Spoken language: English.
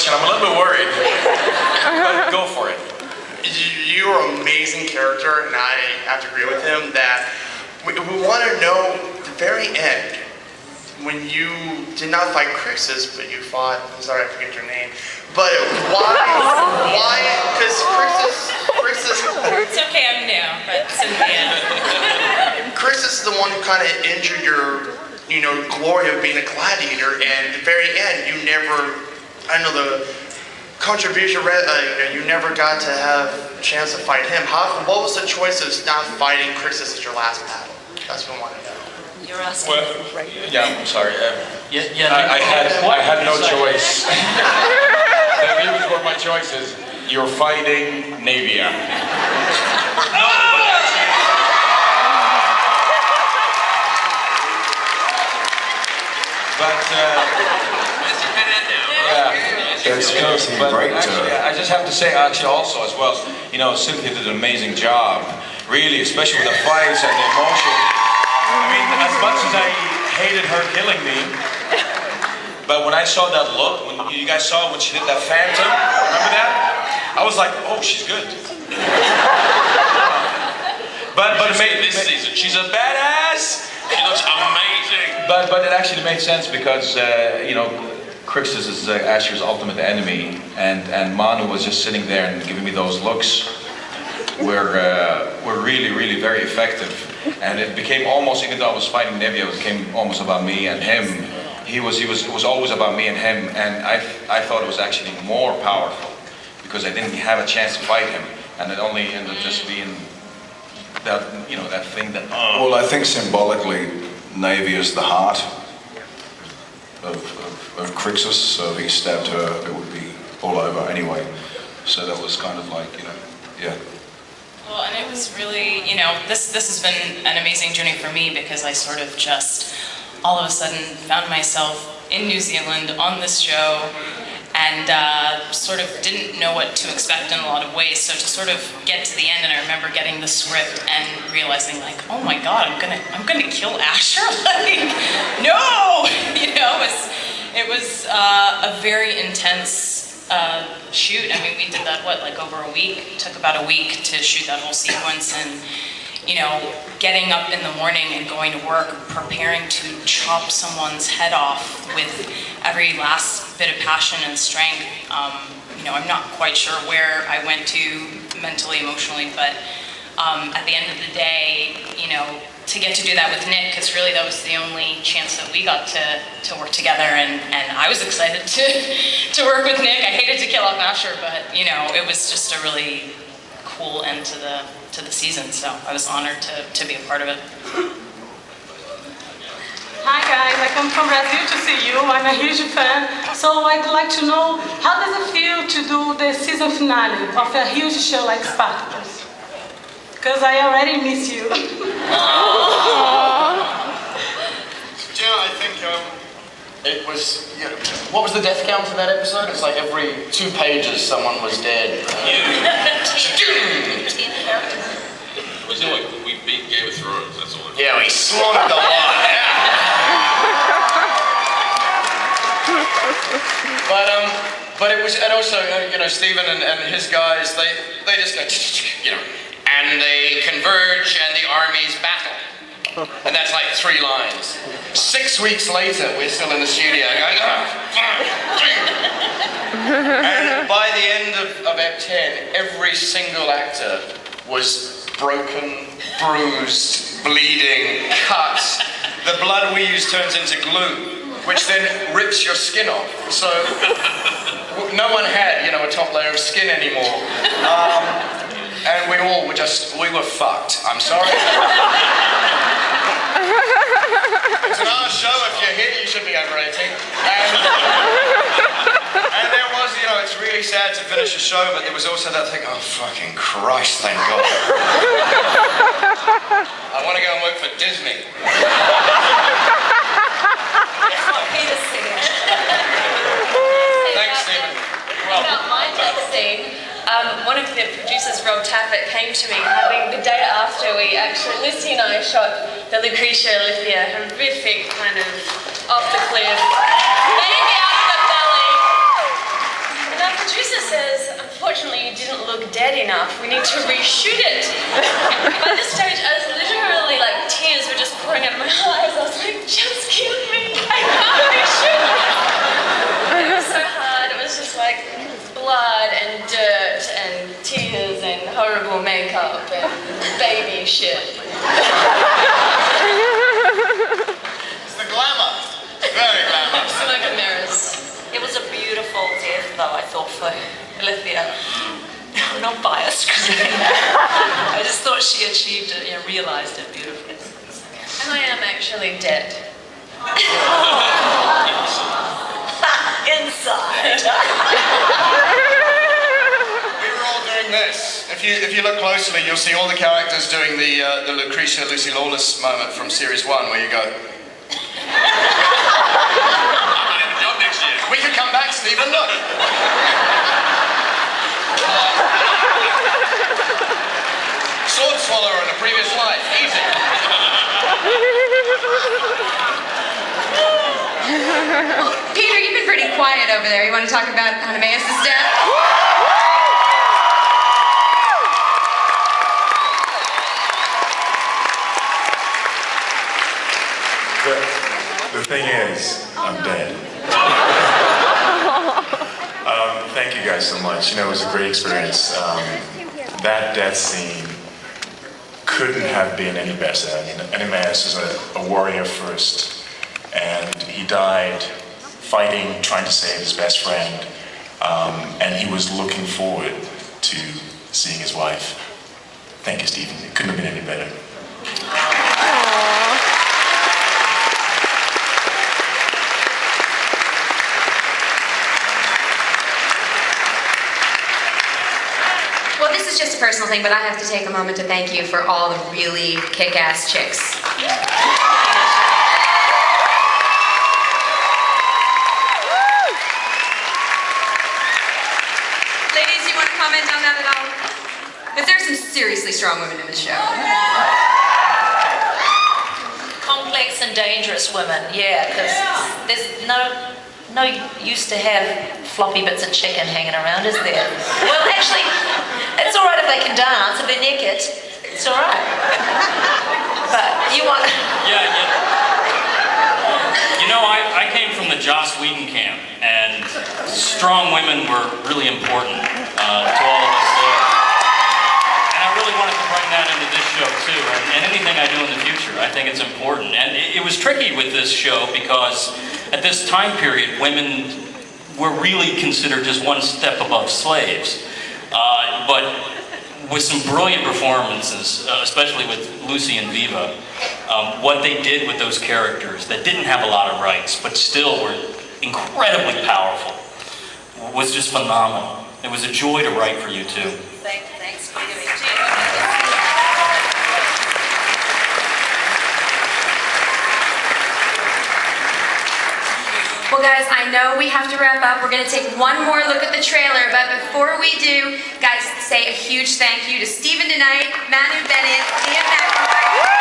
question. I'm a little bit worried. But go for it. You're an amazing character, and I have to agree with him that we want to know the very end, when you did not fight Crixus, but you fought, sorry I forget your name, but why, because Crixus... It's okay, I'm new, but Cynthia. Crixus is the one who kind of injured your, glory of being a gladiator, and at the very end, you never, the contribution, you never got to have a chance to fight him. What was the choice of not fighting Crixus as your last battle? That's what I want to know. You're asking well, yeah, I'm sorry. I had no choice. These were my choices. You're fighting Navia. No, I just have to say, actually, also as well, Cynthia did an amazing job, really, especially with the fights and the emotion. I mean, as much as I hated her killing me, but when I saw that look, when you guys saw when she did that phantom, remember that? I was like, oh, she's good. But it made this season, she's a badass. She looks amazing. But it actually made sense because Crixus is Asher's ultimate enemy, and Manu was just sitting there and giving me those looks. Were really very effective, and it became almost, even though I was fighting Nevia, it became almost about me and him. It was always about me and him, and I thought it was actually more powerful because I didn't have a chance to fight him, and it only ended up just being that that thing that. Well, I think symbolically, Navia is the heart of Crixus, so if he stabbed her, it would be all over anyway. So that was kind of like, yeah. Well, and it was really, this has been an amazing journey for me because I sort of just all of a sudden found myself in New Zealand on this show and sort of didn't know what to expect in a lot of ways. So to sort of get to the end, and I remember getting the script and realizing like, oh my God, I'm gonna kill Asher. Like, no, it was a very intense shoot. I mean, we did that, over a week? It took about a week to shoot that whole sequence, and, getting up in the morning and going to work, preparing to chop someone's head off with every last bit of passion and strength. I'm not quite sure where I went to mentally, emotionally, but at the end of the day, to get to do that with Nick, because really that was the only chance that we got to work together, and I was excited to work with Nick. I hated to kill off Asher, but it was just a really cool end to the season, so I was honored to be a part of it. Hi guys, I come from Brazil to see you. I'm a huge fan, so I'd like to know, how does it feel to do the season finale of a huge show like Spartacus? Because I already miss you. I think it was, what was the death count in that episode? It's like every 2 pages someone was dead. It was like we beat Game of Thrones, that's all. Yeah, we slaughtered a lot. But it was, and also, Stephen and his guys, they just go, and they converge and the armies battle. And that's like 3 lines. 6 weeks later, we're still in the studio going, and by the end of Ep 10, every single actor was broken, bruised, bleeding, cut. The blood we use turns into glue, which then rips your skin off. So no one had, a top layer of skin anymore. And we all were we were fucked. I'm sorry. It's an art show. If you're here, you should be over 18. And there was, it's really sad to finish a show, but there was also that thing, oh fucking Christ, thank God. I want to go and work for Disney. That's what Peter's singing. Thanks, Stephen. About my next scene, one of the producers, Rob Taffet, came to me having the day after Lucy and I shot the Lucretia Lithia horrific kind of off the cliff, maybe out of the belly, you didn't look dead enough. We need to reshoot it. By this stage, I was literally like, tears were just pouring out of my eyes. I was like, just kill me. I can't reshoot this. It was so hard. It was just like blood and dirt and tears and horrible makeup and baby shit. It's the glamour. Very glamour. Smoke and mirrors. It was a beautiful death, though, I thought, for Alethea. I'm not biased, because I just thought she achieved it, realised it beautifully. And I am actually dead. Inside. We were all doing this. If you look closely, you'll see all the characters doing the Lucretia Lucy Lawless moment from Series 1, where you go. We could come back, Stephen, look! Sword swallower in a previous life, easy. Peter, you've been pretty quiet over there. You want to talk about Hymenaeus' death? The thing is, I'm dead. Thank you guys so much. It was a great experience. That death scene couldn't have been any better. Hymenaeus is a warrior first, and he died fighting, trying to save his best friend, and he was looking forward to seeing his wife. Thank you, Stephen. It couldn't have been any better. Well, this is just a personal thing, but I have to take a moment to thank you for all the really kick-ass chicks. Ladies, you want to comment on that at all? Because there are some seriously strong women in the show. Complex and dangerous women, yeah, because there's no use to have floppy bits of chicken hanging around, is there? Well, actually, it's all right if they can dance, if they're naked, it's all right. But you want... I came from the Joss Whedon camp, and strong women were really important to all of us there. And I really wanted to bring that into this show too, and anything I do in the future, I think it's important. And it was tricky with this show because at this time period, women were really considered just one step above slaves. But with some brilliant performances, especially with Lucy and Viva, what they did with those characters that didn't have a lot of rights, but still were incredibly powerful, was just phenomenal. It was a joy to write for you too. Thanks for giving me. Well, guys, I know we have to wrap up. We're going to take one more look at the trailer, but before we do, guys, say a huge thank you to Stephen DeKnight, Manu Bennett, Liam McIntyre.